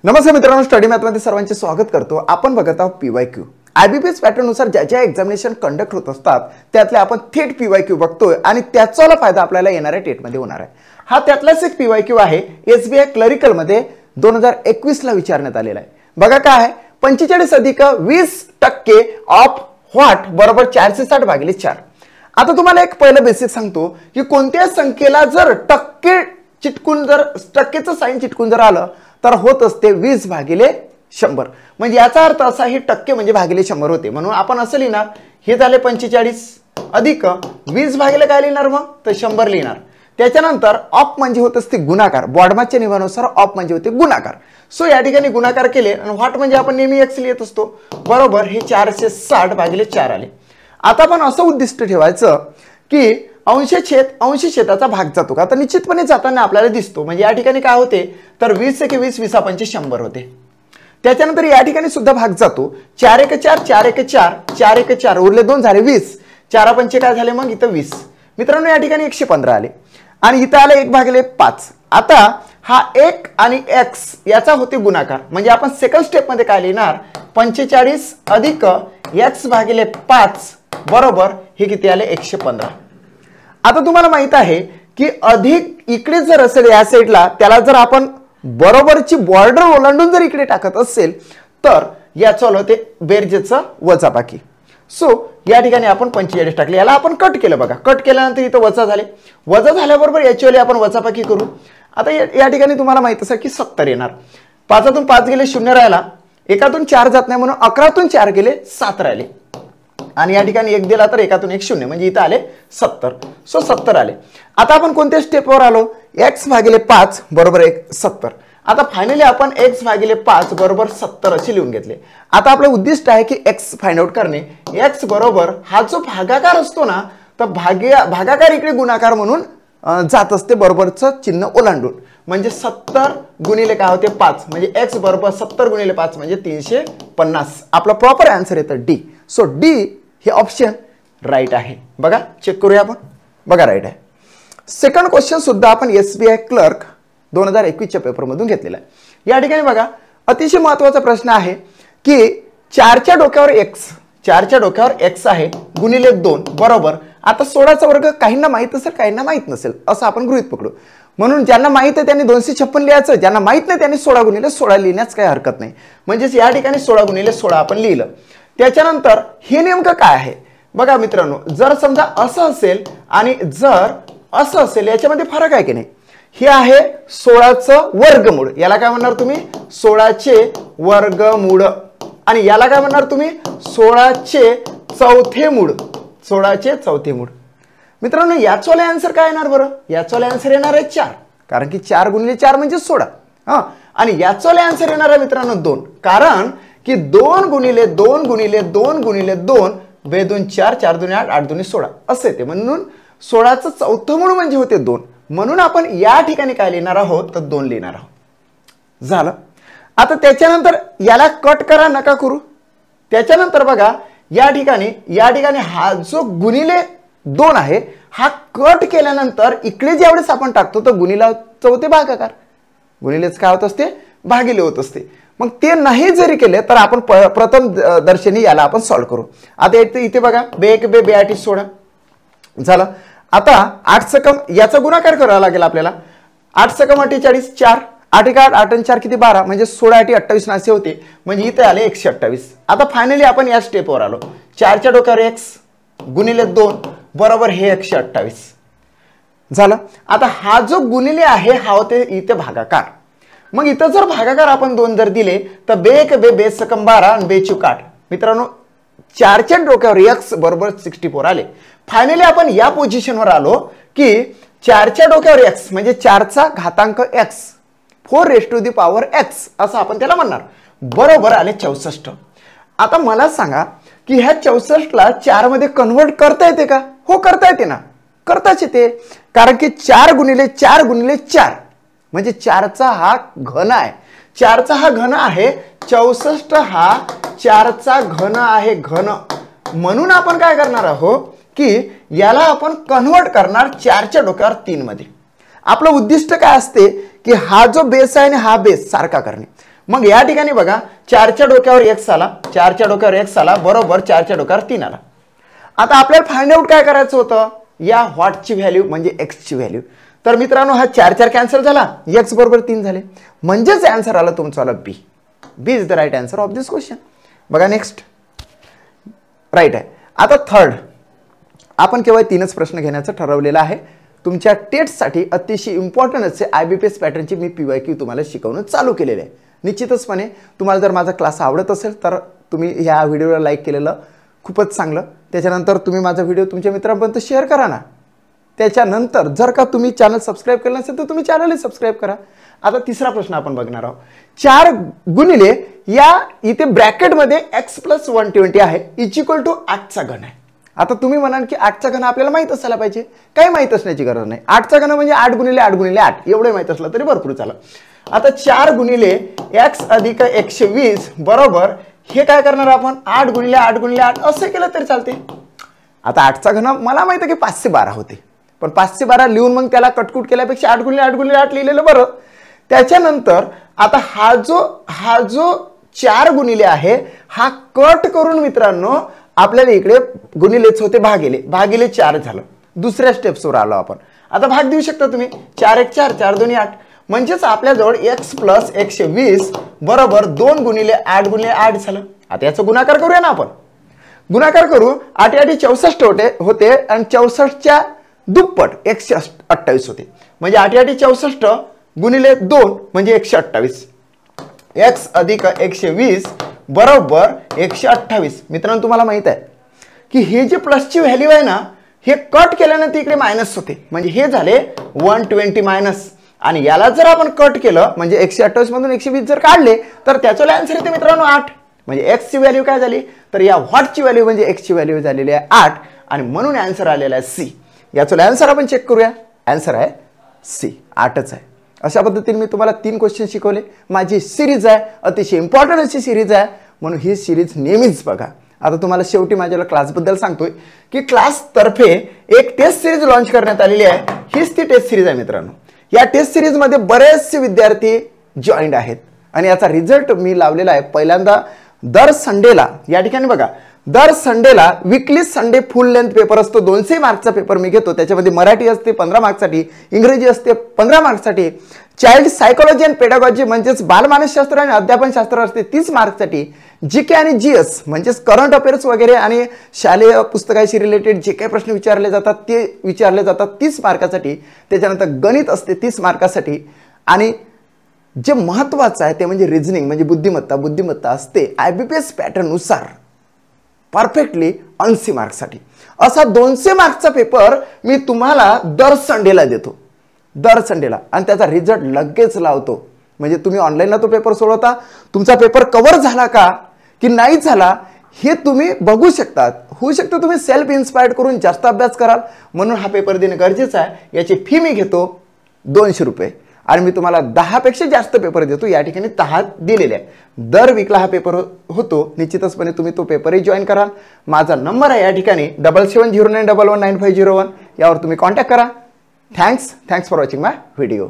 नमस्कार मित्रांनो, स्टडी मॅथमध्ये सर्वांचे स्वागत करतो। आपण बघत आहोत पीवायक्यू। आयबीपीएस पॅटर्ननुसार ज्या ज्या एक्झामिनेशन कंडक्ट होत असतात त्यातले आपण थेट पीवायक्यू बघतोय आणि त्याचा फायदा आपल्याला येणाऱ्या टेटमध्ये होणार आहे। हा त्यातलाच एक पीवायक्यू आहे, एसबीआय क्लरिकल मध्ये 2021 ला विचारण्यात आलेला आहे। बघा काय आहे, 45 अधिक 20% ऑफ व्हॉट बरोबर 460 भागिले 4। आता तुम्हाला एक पहिलं बेसिक सांगतो की कोणत्या संख्येला जर टक्के चिटकून जर टक्केचं साइन चिटकून जर आलं तर होत असते 20 भागिले 100। म्हणजे याचा अर्थ असा हे टक्के म्हणजे भागिले 100 होते। म्हणून आपण असं लिहिणार, हे झाले 45 अधिक 20 भागिले काय लिहिणार, मग तर 100 लिहिणार। त्याच्यानंतर ऑफ म्हणजे होत असते गुणाकार, बॉडमाच्या नियमानुसार ऑफ म्हणजे होते गुणाकार। सो या ठिकाणी गुणाकार केले आणि व्हॉट म्हणजे आपण नेहमी x लिहित असतो बरोबर, हे 460 भागिले 4 आले। आता आपण असं उद्दिष्ट ठेवायचं की अंशछेदाचा भाग जातो का, तर निश्चितपणे जाताना आपल्याला दिसतो। म्हणजे या ठिकाणी काय होते तर 20 × 20 20 × 5 100 होते। त्याच्यानंतर या ठिकाणी सुद्धा भाग जातो, 4 × 1 4 4 × 4 4 × 4 उरले 2 झाले 20, 4 × 5 काय झाले, मग इथं 20। मित्रांनो या ठिकाणी 115 आले आणि इथं आले 1/5। आता हा 1 आणि x याचा होते गुणाकार, म्हणजे आपण सेकंड स्टेप मध्ये काय लिहिणार, 45 अधिक x/5 बरोबर हे किती आले 115। आता तुम्हाला माहित आहे की अधिक इकडे जर असेल या साइडला, त्याला जर आपण बरोबरची बॉर्डर ओलांडून जर इकडे टाकत असेल तर याचं होते बेरजेचं वजाबाकी। सो या ठिकाणी आपण 45 टाकले, याला आपण कट केलं। बघा कट केल्यानंतर इथं वजा झाले, वजा झाल्याबरोबर याची आपण वजाबाकी करू। आता या ठिकाणी तुम्हाला माहित असेल की 70 येणार, 5तून 5 गेले 0 राहिला, 1तून 4 जात नाही म्हणून 11तून 4 गेले 7 राहिले आणि या ठिकाणी 1 दिला तर 1तून 1 0 म्हणजे इथं आले 70। सो 70 आले। आता आपण कोणत्या स्टेपवर आलो, x/5 बरोबर 70। आता फायनली आपण x/5 बरोबर 70 असे लिहून घेतले। आता आपलं उद्दिष्ट आहे की x फाइंड आउट करणे। x बरोबर हा जो भागाकार असतो ना, तर भागाकार इकडे गुणाकार म्हणून जात असते बरोबरचं चिन्ह ओलांडून। म्हणजे 70 गुणिले काय होते 5, म्हणजे x बरोबर 70 गुणिले 5 म्हणजे 350। आपला प्रॉपर आन्सर येतं डी। सो डी हे ऑप्शन राईट आहे। बघा चेक करूया आपण, बघा राईट आहे। सेकंड क्वेश्चन सुद्धा आपण एसबीआय क्लर्क 2021 च्या पेपर मधून घेतलेला आहे। या ठिकाणी बघा अतिशय महत्त्वाचा प्रश्न आहे की 4च्या डोक्यावर x आहे गुणिले 2 बरोबर। आता 16चा वर्ग काहींना माहित असेल काहींना माहित नसेल असं आपण गृहीत पकडू। म्हणून ज्यांना माहित आहे त्यांनी 256 लिहायचं, ज्यांना माहित नाही त्यांनी 16 गुणिले 16 लिहिण्यास काही हरकत नाही। म्हणजे या ठिकाणी 16 गुणिले 16 आपण लिहिलं। त्याच्यानंतर हे नेमकं काय आहे बघा मित्रांनो, जर समजा असं असेल आणि जर असं असेल याच्यामध्ये फरक आहे की नाही। हे आहे 16चं वर्गमूळ, याला काय म्हणणार तुम्ही 16चे वर्गमूळ, आणि याला काय म्हणणार तुम्ही 16चे चौथे मूळ, 16चे चौथे मूळ। मित्रांनो याचा आन्सर काय येणार बरं, याचा आन्सर येणार आहे 4, कारण की 4 गुणिले 4 म्हणजे 16। हा, आणि याचा आन्सर येणार आहे मित्रांनो 2, कारण की 2 गुणिले 2 गुणिले 2 गुणिले 2 2 4 4 2 8 8 2 16 असे ते। म्हणून 16चं चौथं मूळ म्हणजे होते 2, म्हणून आपण या ठिकाणी काय लिहिणार आहोत तर 2 लिहिणार आहोत। झालं। आता त्याच्यानंतर याला कट करा, नका करू। त्याच्यानंतर बघा या ठिकाणी हा जो गुणिले 2 आहे हा कट केल्यानंतर इकडे ज्यावेळेस आपण टाकतो तर गुणिले होते भागाकार, गुणिलेच काय होत असते भागिले होत असते। मग ते नाही जरी केले तर आपण प्रथम दर्शनी याला आपण सॉल्व्ह करू। आता इथे बघा 2 1 2 8 16 झालं। आता 8 सकम याचा गुणाकार करावा लागेल आपल्याला। 8 सकम 48 4 8 1 8 8 4 किती 12, म्हणजे 16 8 28 असे होते, म्हणजे इथे आले 128। आता फायनली आपण या स्टेपवर आलो, 4च्या डोक्यावर x गुणिले 2 बरोबर हे 128 झालं। आता हा जो गुणिले आहे हा होते इथे भागाकार। मग इथं जर भागाकार आपण 2 जर दिले तर 2 1 2 2 सकम 12 आणि 2 चूक 8। मित्रांनो 4च्या डोक्यावर x बरोबर 64 आले। फायनली आपण या पोझिशनवर आलो की 4च्या डोक्यावर x म्हणजे 4चा घातांक x 4 x असं आपण त्याला म्हणणार, बरोबर आले 64। आता मला सांगा की ह्या 64 ला 4 मध्ये कन्वर्ट करता येते का, हो करता येते ना, करताच येते, कारण की 4 गुणिले 4 गुणिले 4 म्हणजे 4चा हा घन आहे, 4चा हा घन आहे, 64 हा 4चा घन आहे घन। म्हणून आपण काय करणार आहोत की याला आपण कन्वर्ट करणार 4च्या डोक्यावर 3 मध्ये। आपलं उद्दिष्ट काय असते की हा जो बेस आहे आणि हा बेस सारखा करणे। मग या ठिकाणी बघा 4च्या डोक्यावर x आला, 4च्या डोक्यावर x आला बरोबर 4च्या डोक्यावर 3 आला. आता आपल्याला फाइंड आउट काय करायचं होतं, या व्हॉटची व्हॅल्यू म्हणजे x ची व्हॅल्यू. तर मित्रांनो हा 4 कॅन्सल झाला, x बरोबर 3 झाले, म्हणजेच आन्सर आला तुमचा B. B is the right answer of this question. बघा नेक्स्ट राईट आहे. आता थर्ड, आपण केवळ 3च प्रश्न घेण्याचं ठरवलेलं आहे. तुमच्या टेस्टसाठी अतिशय इम्पॉर्टंट असे IBPS पॅटर्नची मी PYQ तुम्हाला शिकवणं चालू केलेलं आहे. निश्चितचपणे तुम्हाला जर माझा क्लास आवडत असेल तर तुम्ही ह्या व्हिडिओला लाईक केलेलं खूपच चांगलं. त्याच्यानंतर तुम्ही माझा व्हिडिओ तुमच्या मित्रांपर्यंत शेअर करा ना. त्याच्यानंतर जर का तुम्ही चॅनल सबस्क्राईब केलं नसेल तर तुम्ही चॅनलही सबस्क्राईब करा. आता तिसरा प्रश्न आपण बघणार आहोत. 4 गुणिले या इथे ब्रॅकेटमध्ये x + 120 आहे इक्वल टू 8चा घन आहे. आता तुम्ही म्हणाल की 8चा घन आपल्याला माहित असायला पाहिजे. काही माहित असण्याची गरज नाही. 8चा घन म्हणजे 8 गुणिले 8 गुणिले 8 एवढे माहित असलं तरी भरपूर चालेल. आता 4 गुणिले x अधिक 120 बरोबर हे काय करणार आपण 8 गुणिले 8 गुणिले 8 असे केलं तरी चालते. आता 8चा घन मला माहित आहे की 512 होते, पण 512 लिहून मग त्याला कटकुट केल्यापेक्षा 8 गुणिले 8 गुणिले 8 लिहिलेलं बरं. त्याच्यानंतर आता हा जो 4 गुणिले आहे हा कट करून मित्रांनो आपल्याला इकडे गुणिलेच होते भागिले 4 झालं. दुसऱ्या स्टेप्सवर आलो आपण. आता भाग देऊ शकता तुम्ही. 4 1 4 4 2 8 म्हणजेच आपल्याजवळ x + 120 बरोबर 2 गुणिले 8 गुणिले 8 झालं. आता याचा गुणाकार करूया ना आपण. गुणाकार करू. 8 8 64 होते आणि 64च्या दुप्पट 128 होते. म्हणजे 8 8 64 गुणिले 2 म्हणजे 128. x अधिक 120 बरोबर 128. मित्रांनो तुम्हाला माहित आहे की हे जे प्लसची व्हॅल्यू आहे ना हे कट केल्यानंतर इकडे मायनस होते, म्हणजे हे झाले 120 मायनस. आणि याला जर आपण कट केलं म्हणजे 128 मधून 120 जर काढले तर त्याचं आन्सर येते मित्रांनो 8. म्हणजे x ची व्हॅल्यू काय झाली तर या व्हॉटची व्हॅल्यू म्हणजे x ची व्हॅल्यू झालेली आहे 8 आणि म्हणून आन्सर आलेला आहे C. याचं आन्सर आपण चेक करूया. आन्सर आहे C, 8च आहे. अशा पद्धतीने मी तुम्हाला 3 क्वेश्चन शिकवले. माझी सिरीज आहे, अतिशय इम्पॉर्टंट अशी सिरीज आहे, म्हणून ही सिरीज नेहमीच बघा. आता तुम्हाला शेवटी माझ्या क्लासबद्दल सांगतोय की क्लास तर्फे एक टेस्ट सिरीज लॉन्च करण्यात आलेली आहे. हीच ती टेस्ट सिरीज आहे मित्रांनो. या टेस्ट सिरीज मध्ये बरेचसे विद्यार्थी जॉईंड आहेत आणि याचा रिझल्ट मी लावलेला आहे पहिल्यांदा दर संडेला. या ठिकाणी बघा दर संडेला वीकली संडे फुल लेंथ पेपर असतो. 200 मार्कचा पेपर मी घेतो. त्याच्यामध्ये मराठी असते 15 मार्कसाठी, इंग्रजी असते 15 मार्कसाठी, चाइल्ड सायकोलॉजी अँड पेडागॉजी म्हणजेच बालमानसशास्त्र आणि अध्यापनशास्त्र असते 30 मार्कसाठी, जीके आणि GS म्हणजेच करंट अफेअर्स वगैरे आणि शालेय पुस्तकाशी रिलेटेड जे काही प्रश्न विचारले जातात ते विचारले जातात 30 मार्कासाठी. त्याच्यानंतर गणित असते 30 मार्कासाठी आणि जे महत्त्वाचं आहे ते म्हणजे रिझनिंग म्हणजे बुद्धिमत्ता असते IBPS पॅटर्ननुसार परफेक्टली 80 मार्क्ससाठी. असा 200 मार्क्सचा पेपर मी तुम्हाला दर संडेला देतो, दर संडेला, आणि त्याचा रिझल्ट लगेच लावतो. म्हणजे तुम्ही ऑनलाईनला तो पेपर सोडवता, तुमचा पेपर कव्हर झाला का की नाही झाला हे तुम्ही बघू शकतात. होऊ शकतं तुम्ही सेल्फ इन्स्पायर्ड करून जास्त अभ्यास कराल, म्हणून हा पेपर देणं गरजेचं आहे. याची फी मी घेतो 200 रुपये आणि मी तुम्हाला 10 पेक्षा जास्त पेपर देतो. या ठिकाणी 10 दिलेले आहे. दर वीकला हा पेपर होतो. निश्चितचपणे तुम्ही तो पेपरही जॉईन कराल. माझा नंबर आहे या ठिकाणी 7709119501. यावर तुम्ही कॉन्टॅक्ट करा. Thanks for watching my video.